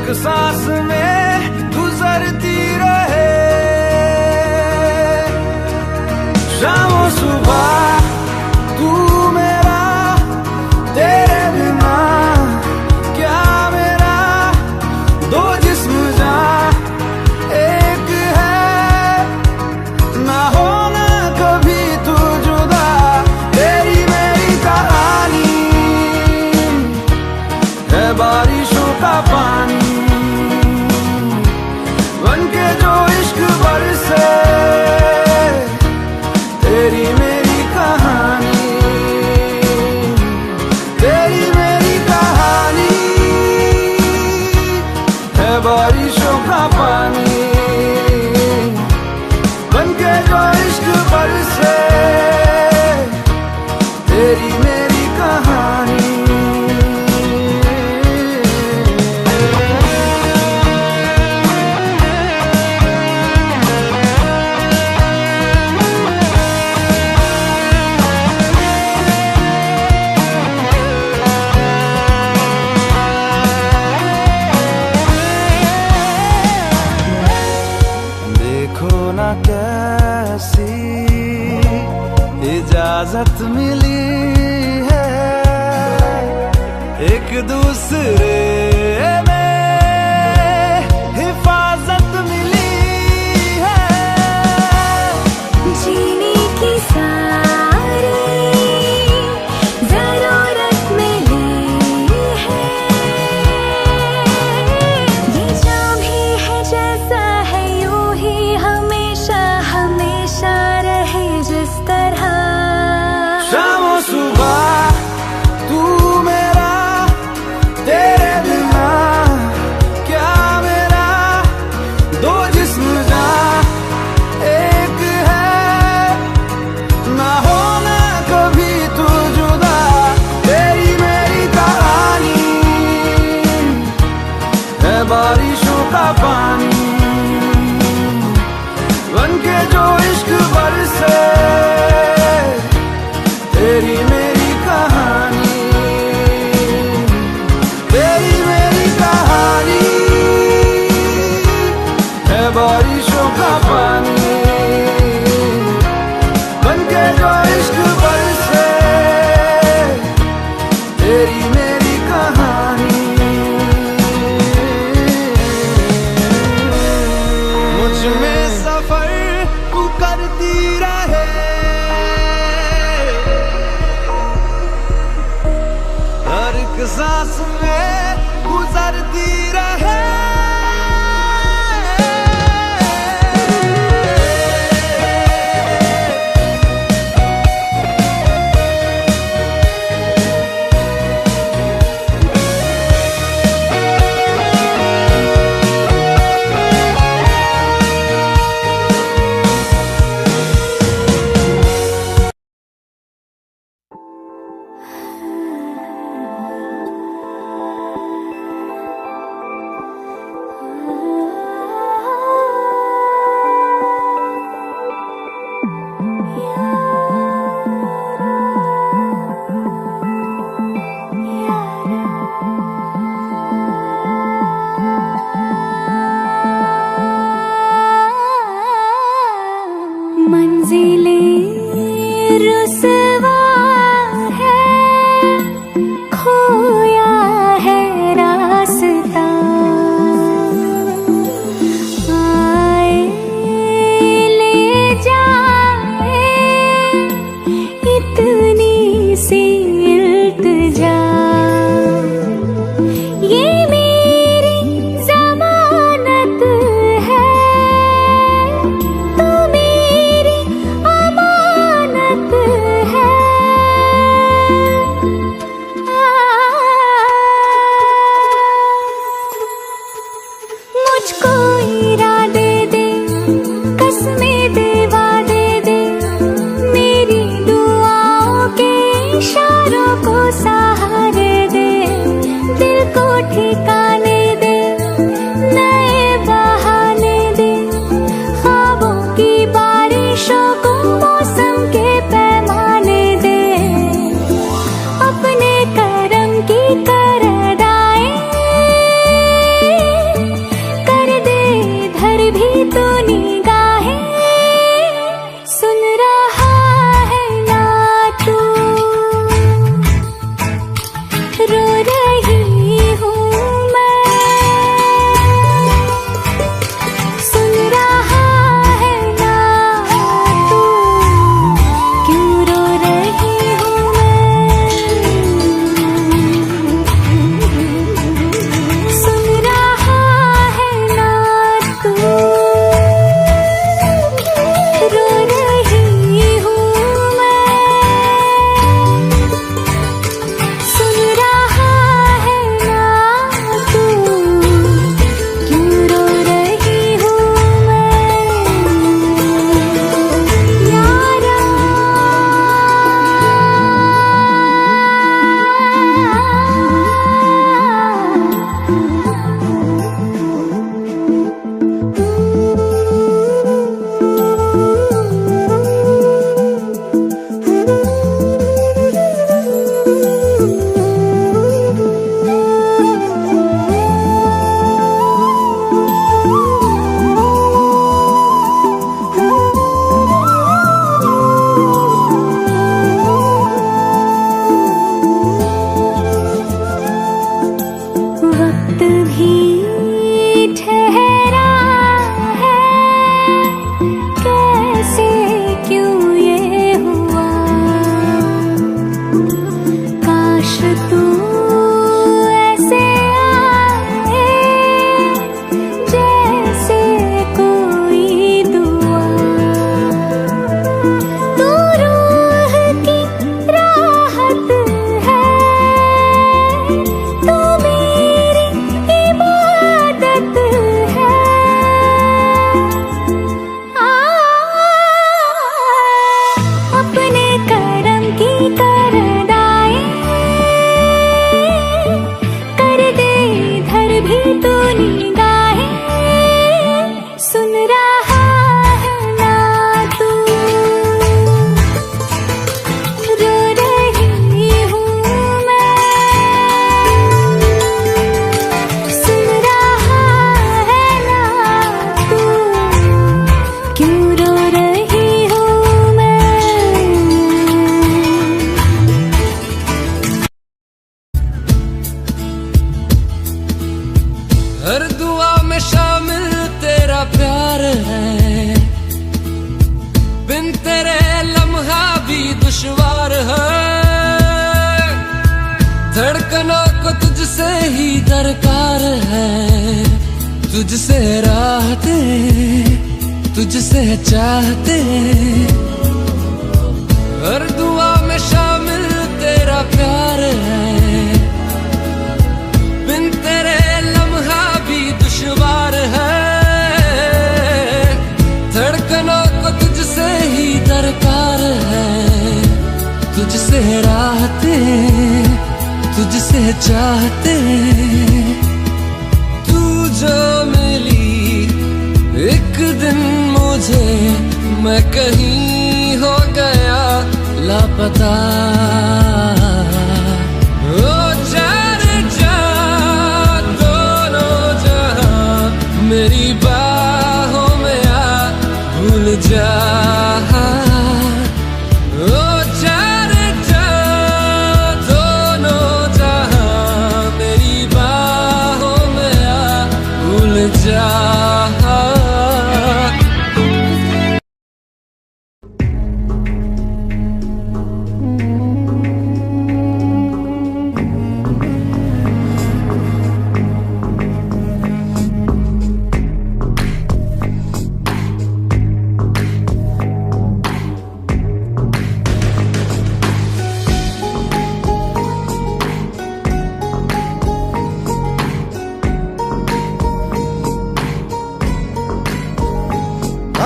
एक सांस में गुजरती रहे। शामों सुबह तू मेरा, तेरे बिना क्या मेरा, दो जिस्म जान एक है, ना होना कभी तू जुदा। तेरी मेरी कहानी है बारिशों का पानी, बनके जो इश्क बरसे। तेरी मेरी कहानी, तेरी मेरी कहानी है बारिशों का पानी, बनके जो इश्क बरसे। तेरी मेरी कहानी। देखो ना कैसी इजाजत मिली है, एक दूसरे में हिफाजत मिली है। जीने की सारी जरूरत मिली है, ये जो भी है जैसा है यूं ही हमेशा हमेशा रहे जिस तरह। शामों सुबह तू मेरा, तेरे बिना क्या मेरा, दो जिस्म जान एक है, ना होना कभी तू जुदा। तेरी मेरी कहानी है बारिशों का पानी, बनके जो इश्क बरसे। तेरी मेरी कहानी, तेरी मेरी कहानी है बारिशों का पानी, बनके जो इश्क बरसे। तेरी मेरी कहानी। मुझ में सफर तू करती रहे, हर एक सांस में गुजरती रहे। मंजिलें रुसवा है, खोया है रास्ता, आए ले जाए इतनी सी इल्तिजा। ये मेरी जमानत है, तू मेरी अमानत है। मुझको इरादे दे, कसमें दे, वादे दे, मेरी दुआओं के इशारों तू ऐसे आए जैसे कोई दुआ। तू रूह की राहत है, तू मेरी इबादत है। अपने करम की करदाई कर दे इधर भी तू निगाहें। सुन रहा है ना तू, रो रही हूँ मैं। सुन रहा है ना तू, क्यों रो रही हूँ मैं। हर दुआ में शामिल तेरा प्यार है, बिन तेरे लम्हा भी दुश्वार है। धड़कनों को तुझसे ही दरकार है, तुझसे राहते तुझसे चाहते। हर दुआ में शामिल तेरा प्यार है, बिन तेरे लम्हा भी दुश्वार है। धड़कनों को तुझसे ही दरकार है, तुझसे राहते तुझसे चाहते। तू जो मिली एक दिन मुझे, मैं कहीं हो गया लापता। ओ जाने जा दोनों जहां, मेरी बाहों में आ भूल जा। ओ जाने जा दोनों जहां, मेरी बाहों में आ भूल जा।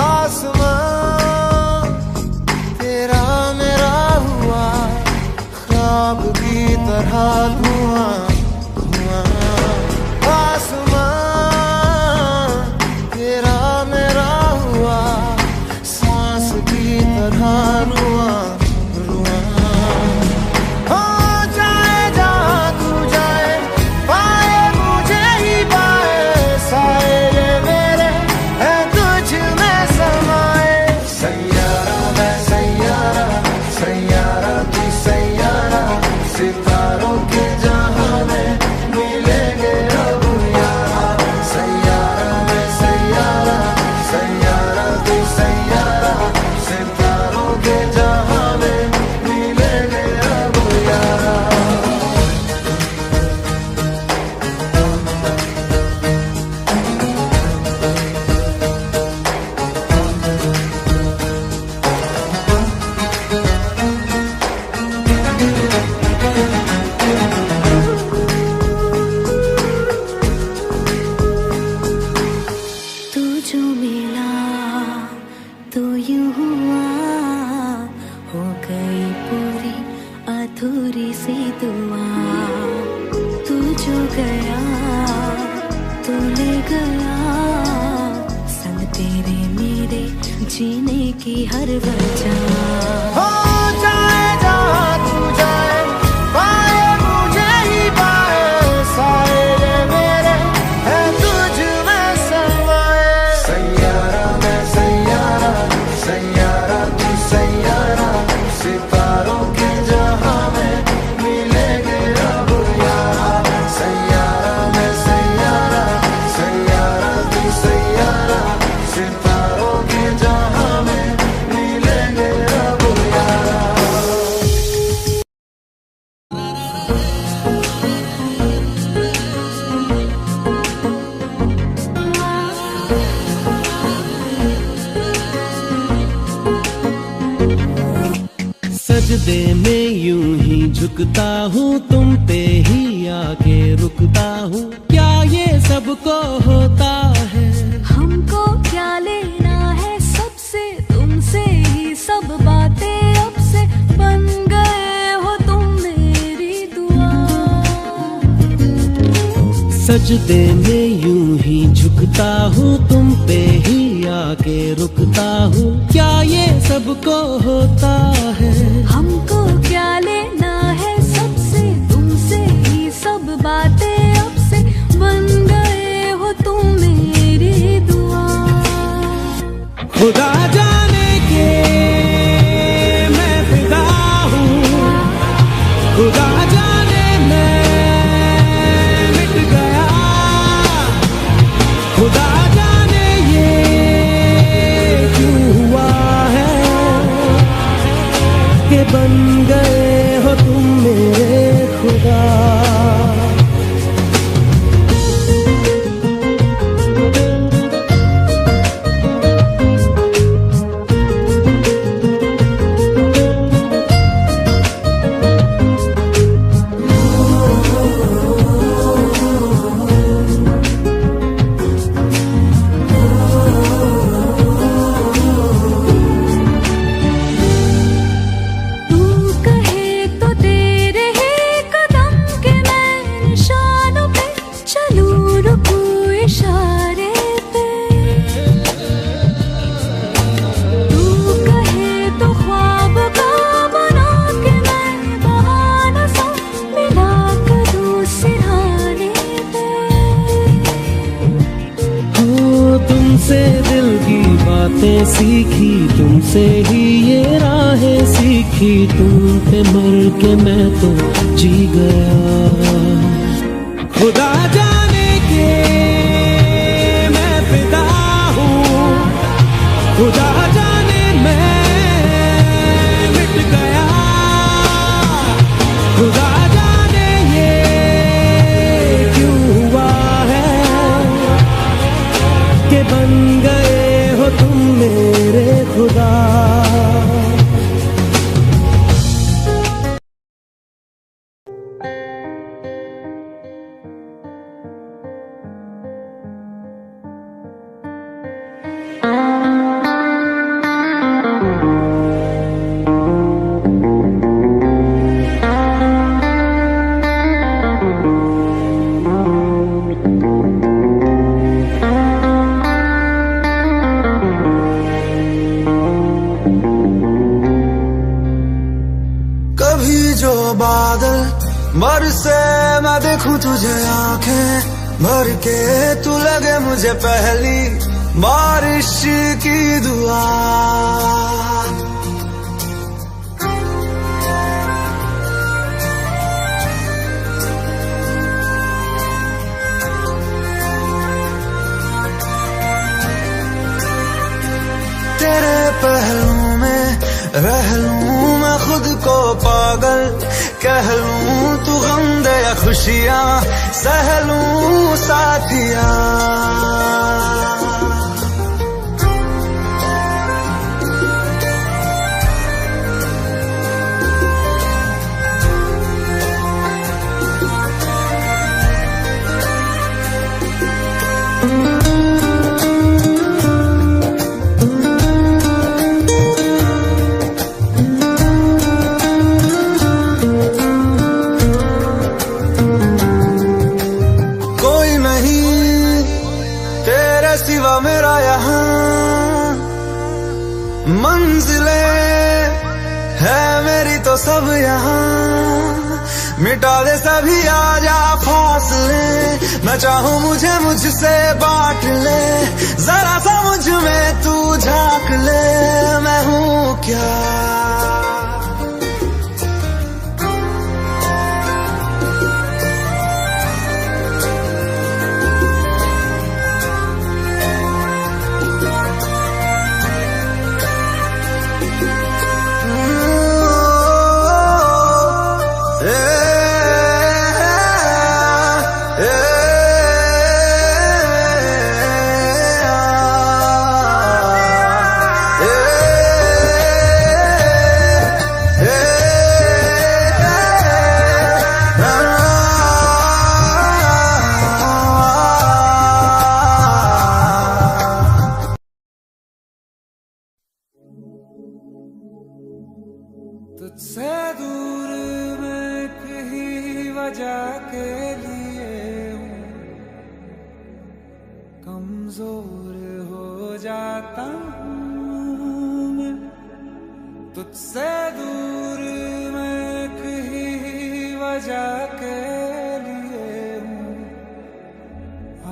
आसमां तेरा मेरा हुआ ख्वाब की तरह धुआं धुआं। आसमां तेरा मेरा हुआ सांस की तरह रुआं रुआं। हो जाए जहाँ तू जाए, पाए मुझे ही पाए। साए ये मेरे है तुझ में समाए। सैयारा मैं सैयारा, सैयारा तू सैयारा। सितारों के जहां में मिलेंगे अब यारा। सैयारा मैं सैयारा, सैयारा तू सैयारा। सितारों के जहां में मिलेंगे अब यारा। तू जो मिला तो यूं हुआ, हो गई पूरी अधूरी सी दुआ। तू जो गया तो ले गया, संग तेरे मेरे जीने की हर वजह। हो जाए जहाँ तू जाए, पाए मुझे ही पाए। साए ये मेरे है तुझ में समाए। सैयारा मैं सैयारा, सैयारा तू सैयारा। सितारों के जहां में मिलेंगे अब यारा। सैयारा मैं सैयारा, सैयारा तू सैयारा। सितारों के जहां में मिलेंगे अब यारा। सजदे में यूं ही झुकता हूँ, तुम पे ही आके रुकता हूँ। क्या ये सबको होता है? हमको क्या लेना है सबसे, तुमसे ही सब बातें अब से बन गए हो तुम मेरी दुआ। सजदे में यूं ही झुकता हूँ, तुम पे ही आके रुकता हूँ। क्या ये सबको होता है? हमको क्या लेना है सबसे, तुमसे ही सब बातें अब से बन गए हो तुम मेरी दुआ। खुदा जाने के मैं फिदा हूँ, खुदा जाने मैं मिट गया, खुदा जाने ये क्यों हुआ है कि बन गए हो तुम मेरे खुदा। तुमसे दिल की बातें सीखी, तुमसे ही ये राहें सीखी, तुम पे मर के मैं तो जी गया। खुदा जाने के मैं फिदा हूँ, खुदा जाने मैं मिट गया, खुदा जाने ये क्यों हुआ है कि बन गए हो तुम मेरे खुदा। कभी जो बादल बरसे मैं देखूं तुझे आंखें भर के, तू लगे मुझे पहली बारिश की दुआ। तेरे पहलू में रह लूं मैं खुद को पागल, कह लूं तू गम दे या खुशियां सह लूं साथिया। सिवा मेरा यहाँ मंजिलें है मेरी तो सब यहाँ, मिटा दे सभी आजा फासले, मैं चाहूँ मुझे मुझसे बांट ले, जरा सा मुझ में तू झांक ले, मैं हूँ क्या। दूर मैं कहीं वजह के लिए हूँ, कमजोर हो जाता हूँ मैं। तुझसे दूर मैं कहीं वजह के लिए हूँ,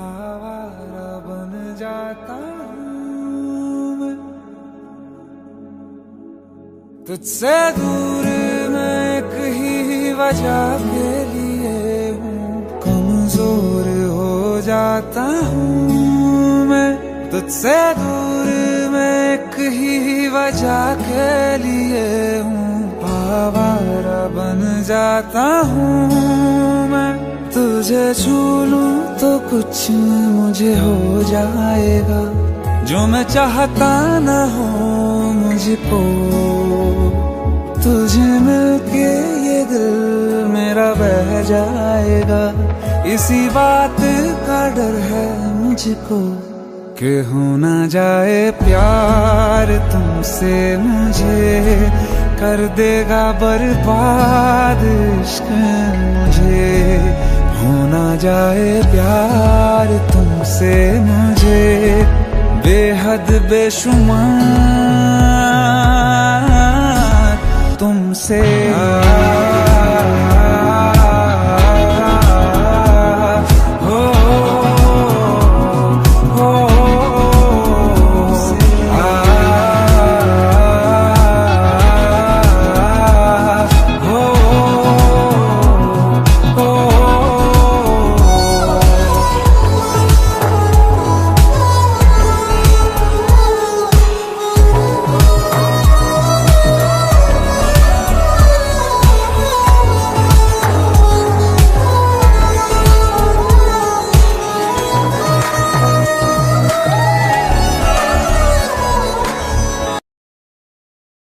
आवारा बन जाता हूँ मैं। तुझसे दूर मैं कहीं वजह के लिए हूँ, कमजोर हो जाता हूँ मैं। तुझसे दूर मैं कहीं वजह के लिए हूँ, आवारा बन जाता हूँ मैं। तुझे छू लूं तो कुछ मुझे हो जाएगा, जो मैं चाहता न हो मुझको। तुझे मिलके ये दिल मेरा बह जाएगा, इसी बात का डर है मुझको कि हो ना जाए प्यार तुमसे मुझे, कर देगा बर्बाद इश्क मुझे। हो ना जाए प्यार तुमसे मुझे, बेहद बेशुमार तुमसे।